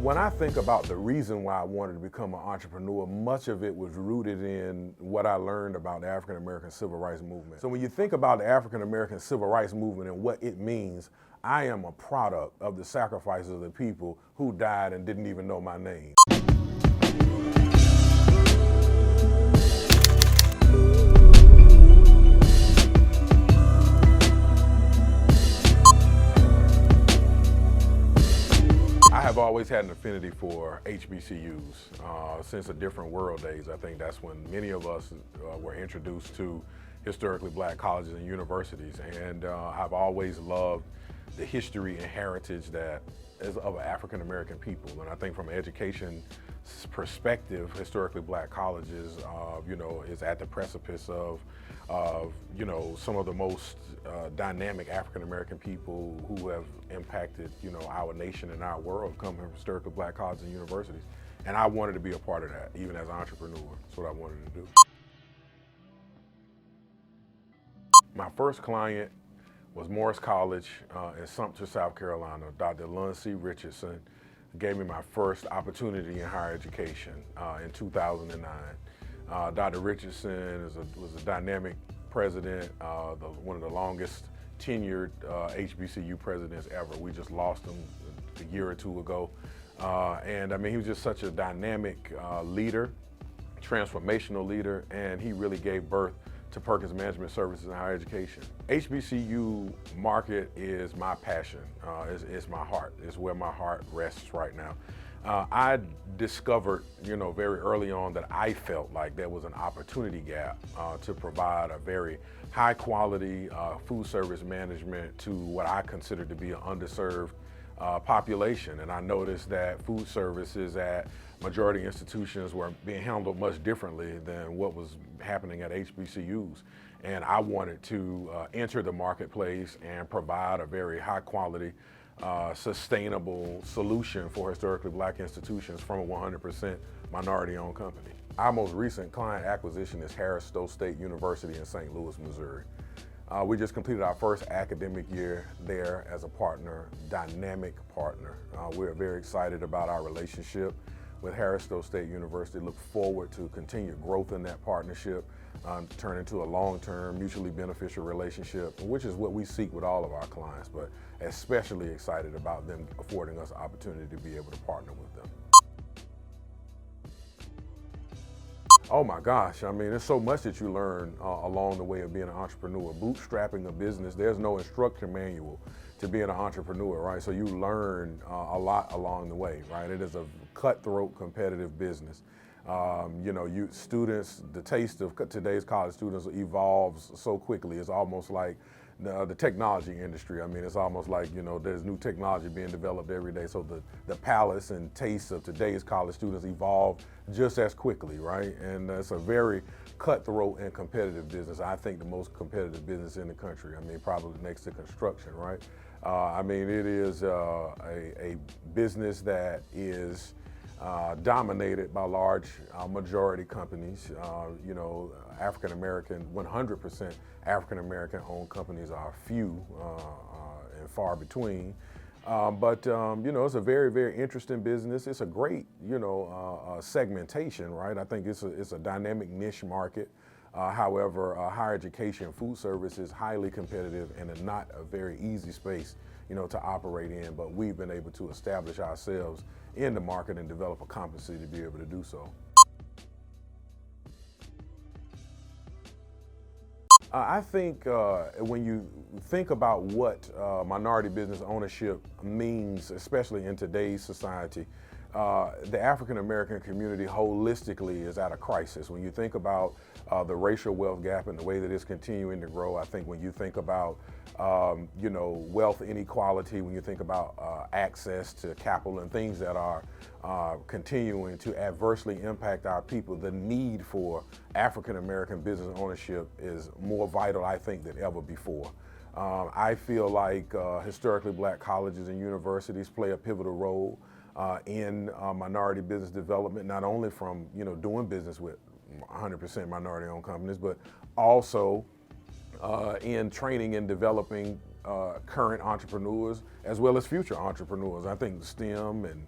When I think about the reason why I wanted to become an entrepreneur, much of it was rooted in what I learned about the African American Civil Rights Movement. So when you think about the African American Civil Rights Movement and what it means, I am a product of the sacrifices of the people who died and didn't even know my name. I have always had an affinity for HBCUs since the different world days. I think that's when many of us were introduced to historically black colleges and universities. And I've always loved the history and heritage that is of African American people. And I think from an education perspective, historically black colleges, is at the precipice of some of the most dynamic African American people who have impacted, our nation and our world come from historically black colleges and universities. And I wanted to be a part of that, even as an entrepreneur. That's what I wanted to do. My first client was Morris College in Sumter, South Carolina. Dr. Lund C. Richardson gave me my first opportunity in higher education in 2009. Dr. Richardson was a dynamic president, one of the longest tenured HBCU presidents ever. We just lost him a year or two ago. And I mean, he was just such a dynamic leader, transformational leader, and he really gave birth to Perkins Management Services in higher education. HBCU market is my passion. It's my heart. It's where my heart rests right now. I discovered, very early on that I felt like there was an opportunity gap to provide a very high quality food service management to what I consider to be an underserved population. And I noticed that food services at majority institutions were being handled much differently than what was happening at HBCUs. And I wanted to enter the marketplace and provide a very high quality, sustainable solution for historically black institutions from a 100% minority owned company. Our most recent client acquisition is Harris-Stowe State University in St. Louis, Missouri. We just completed our first academic year there as a partner, dynamic partner. We're very excited about our relationship with Harris-Stowe State University. Look forward to continued growth in that partnership, to turn into a long-term, mutually beneficial relationship, which is what we seek with all of our clients, but especially excited about them affording us the opportunity to be able to partner with them. Oh my gosh, I mean, there's so much that you learn along the way of being an entrepreneur. Bootstrapping a business, there's no instruction manual to being an entrepreneur, right? So you learn a lot along the way, right? It is a cutthroat competitive business. Students, the taste of today's college students evolves so quickly. It's almost like the technology industry. I mean, it's almost like, there's new technology being developed every day. So the palates and tastes of today's college students evolve just as quickly, right? And it's a very cutthroat and competitive business. I think the most competitive business in the country. I mean, probably next to construction, right? It is a business that is dominated by large majority companies. African-American, 100% African-American owned companies are few and far between. But it's a very, very interesting business. It's a great, segmentation, right? I think it's a dynamic niche market. However, higher education, food service is highly competitive and not a very easy space, to operate in. But we've been able to establish ourselves in the market and develop a competency to be able to do so. I think when you think about what minority business ownership means, especially in today's society, the African American community holistically is at a crisis. When you think about the racial wealth gap and the way that it's continuing to grow, I think when you think about wealth inequality, when you think about access to capital and things that are continuing to adversely impact our people, the need for African American business ownership is more vital, I think, than ever before. I feel like historically black colleges and universities play a pivotal role in minority business development, not only from doing business with 100% minority-owned companies, but also in training and developing current entrepreneurs as well as future entrepreneurs. I think STEM and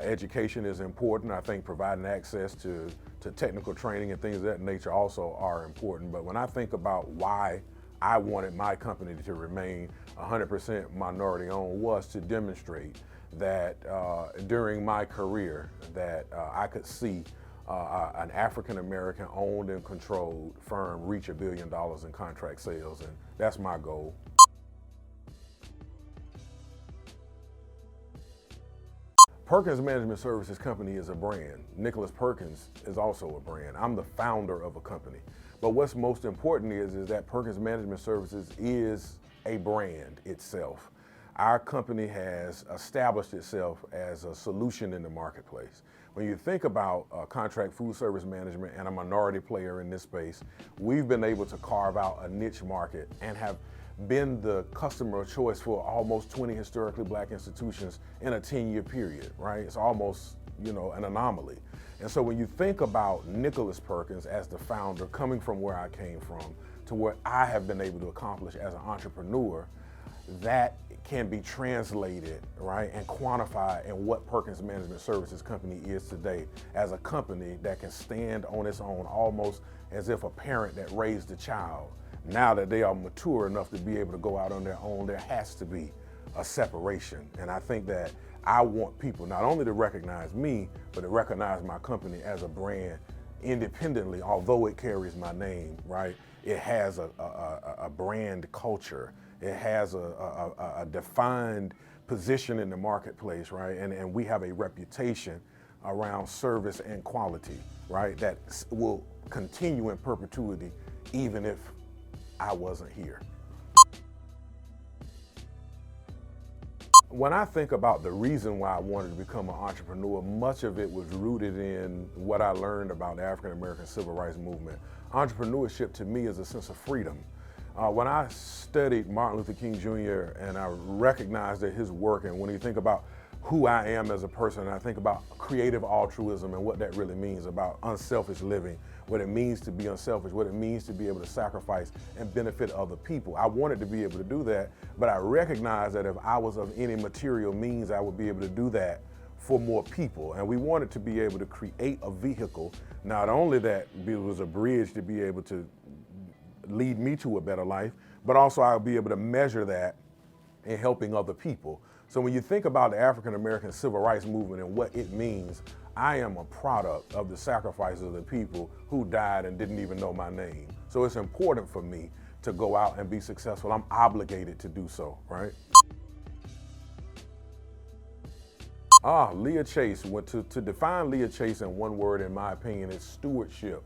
Education is important. I think providing access to technical training and things of that nature also are important. But when I think about why I wanted my company to remain 100% minority owned was to demonstrate that during my career that I could see an African American owned and controlled firm reach $1 billion in contract sales, and that's my goal. Perkins Management Services Company is a brand. Nicholas Perkins is also a brand. I'm the founder of a company. But what's most important is that Perkins Management Services is a brand itself. Our company has established itself as a solution in the marketplace. When you think about contract food service management and a minority player in this space, we've been able to carve out a niche market and have been the customer of choice for almost 20 historically black institutions in a 10-year period, right? It's almost, an anomaly. And so when you think about Nicholas Perkins as the founder, coming from where I came from to what I have been able to accomplish as an entrepreneur, that can be translated, right, and quantified in what Perkins Management Services Company is today as a company that can stand on its own almost as if a parent that raised a child. Now that they are mature enough to be able to go out on their own, there has to be a separation. And I think that I want people not only to recognize me, but to recognize my company as a brand independently, although it carries my name, right? It has a brand culture. It has a defined position in the marketplace, right? And we have a reputation around service and quality, right? That will continue in perpetuity, even if I wasn't here. When I think about the reason why I wanted to become an entrepreneur, much of it was rooted in what I learned about the African American Civil Rights Movement. Entrepreneurship to me is a sense of freedom. When I studied Martin Luther King Jr. and I recognized that his work, and when you think about who I am as a person, I think about creative altruism and what that really means, about unselfish living, what it means to be unselfish, what it means to be able to sacrifice and benefit other people. I wanted to be able to do that, but I recognized that if I was of any material means, I would be able to do that for more people. And we wanted to be able to create a vehicle, not only that it was a bridge to be able to lead me to a better life, but also I'll be able to measure that in helping other people. So when you think about the African American Civil Rights Movement and what it means, I am a product of the sacrifices of the people who died and didn't even know my name. So it's important for me to go out and be successful. I'm obligated to do so, right? Leah Chase, to define Leah Chase in one word, in my opinion, is stewardship.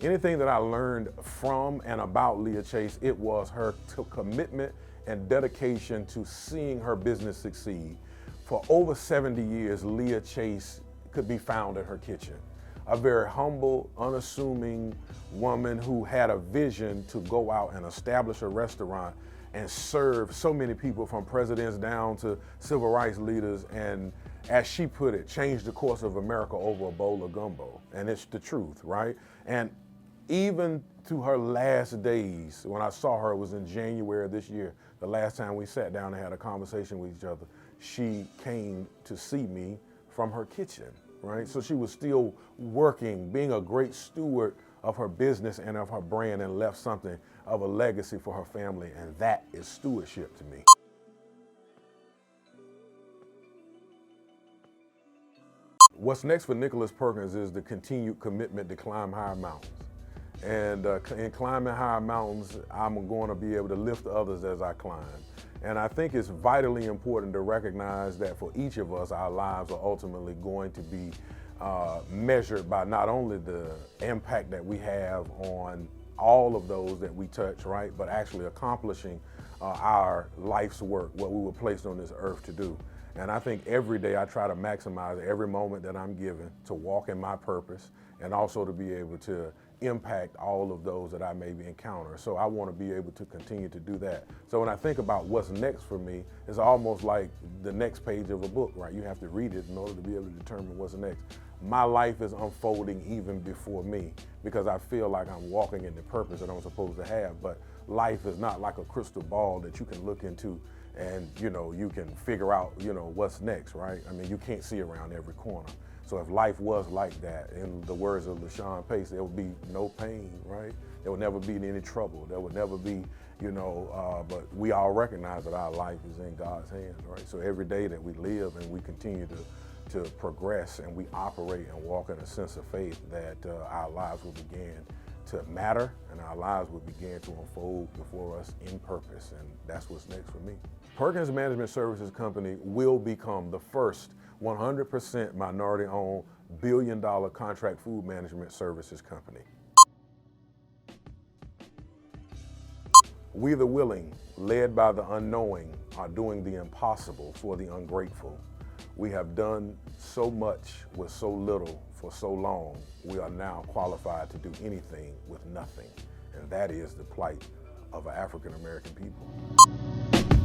Anything that I learned from and about Leah Chase, it was her commitment and dedication to seeing her business succeed. For over 70 years, Leah Chase could be found in her kitchen. A very humble, unassuming woman who had a vision to go out and establish a restaurant and serve so many people, from presidents down to civil rights leaders, and as she put it, change the course of America over a bowl of gumbo. And it's the truth, right? And even to her last days, when I saw her, it was in January of this year, the last time we sat down and had a conversation with each other, she came to see me from her kitchen, right? So she was still working, being a great steward of her business and of her brand, and left something of a legacy for her family, and that is stewardship to me. What's next for Nicholas Perkins is the continued commitment to climb higher mountains. And in climbing higher mountains, I'm going to be able to lift others as I climb. And I think it's vitally important to recognize that for each of us, our lives are ultimately going to be measured by not only the impact that we have on all of those that we touch, right, but actually accomplishing our life's work, what we were placed on this earth to do. And I think every day I try to maximize every moment that I'm given to walk in my purpose, and also to be able to impact all of those that I maybe encounter. So I want to be able to continue to do that. So when I think about what's next for me, it's almost like the next page of a book, right? You have to read it in order to be able to determine what's next. my life is unfolding even before me because I feel like I'm walking in the purpose that I'm supposed to have. But life is not like a crystal ball that you can look into and, you can figure out, what's next, right? I mean, you can't see around every corner. So if life was like that, in the words of LaShawn Pace, there would be no pain, right? There would never be any trouble. There would never be, but we all recognize that our life is in God's hands, right? So every day that we live and we continue to progress and we operate and walk in a sense of faith that our lives will begin to matter and our lives will begin to unfold before us in purpose, and that's what's next for me. Perkins Management Services Company will become the first 100% minority-owned billion-dollar contract food management services company. We the willing, led by the unknowing, are doing the impossible for the ungrateful. We have done so much with so little for so long, we are now qualified to do anything with nothing. And that is the plight of African American people.